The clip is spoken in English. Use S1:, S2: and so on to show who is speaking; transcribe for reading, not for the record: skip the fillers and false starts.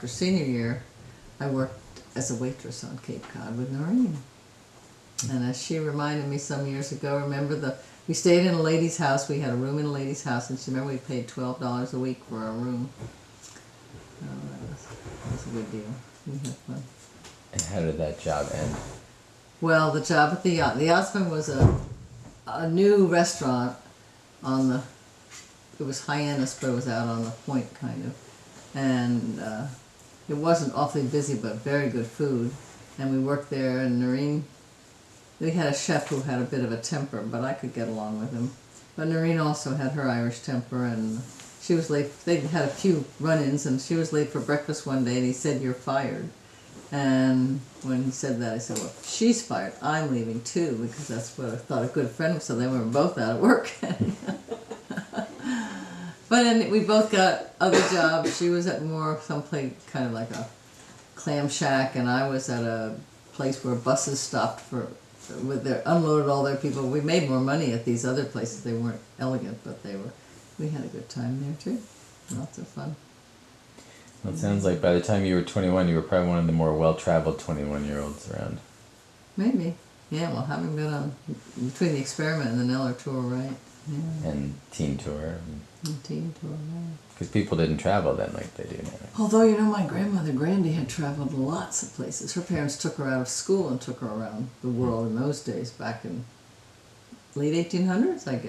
S1: after senior year, I worked as a waitress on Cape Cod with Noreen. And as she reminded me some years ago, remember we stayed in a lady's house. We had a room in a lady's house, and she remember we paid $12 a week for our room. Oh, that was a good deal. We had fun.
S2: And how did that job end? Well,
S1: the job at the yacht. The Yachtsman was a new restaurant it was high-end, but it was out on the point, kind of. And it wasn't awfully busy, but very good food. And we worked there, and Noreen, we had a chef who had a bit of a temper, but I could get along with him. But Noreen also had her Irish temper, and she was late. They had a few run-ins, and she was late for breakfast one day, and he said, "You're fired." And when he said that, I said, "Well, if she's fired, I'm leaving too," because that's what I thought a good friend was. So then we were both out of work. But then we both got other jobs. She was at someplace kind of like a clam shack, and I was at a place where buses stopped unloaded all their people. We made more money at these other places. They weren't elegant, but we had a good time there too. Lots of fun.
S2: Well, it sounds like by the time you were 21, you were probably one of the more well-traveled 21-year-olds around.
S1: Maybe. Yeah, well, having been on between the Experiment and the Neller tour, right? Yeah.
S2: And Teen Tour.
S1: And Teen Tour, right.
S2: Because people didn't travel then like they do now.
S1: Although, my grandmother, Grandy, had traveled lots of places. Her parents took her out of school and took her around the world in those days, back in late 1800s, I guess.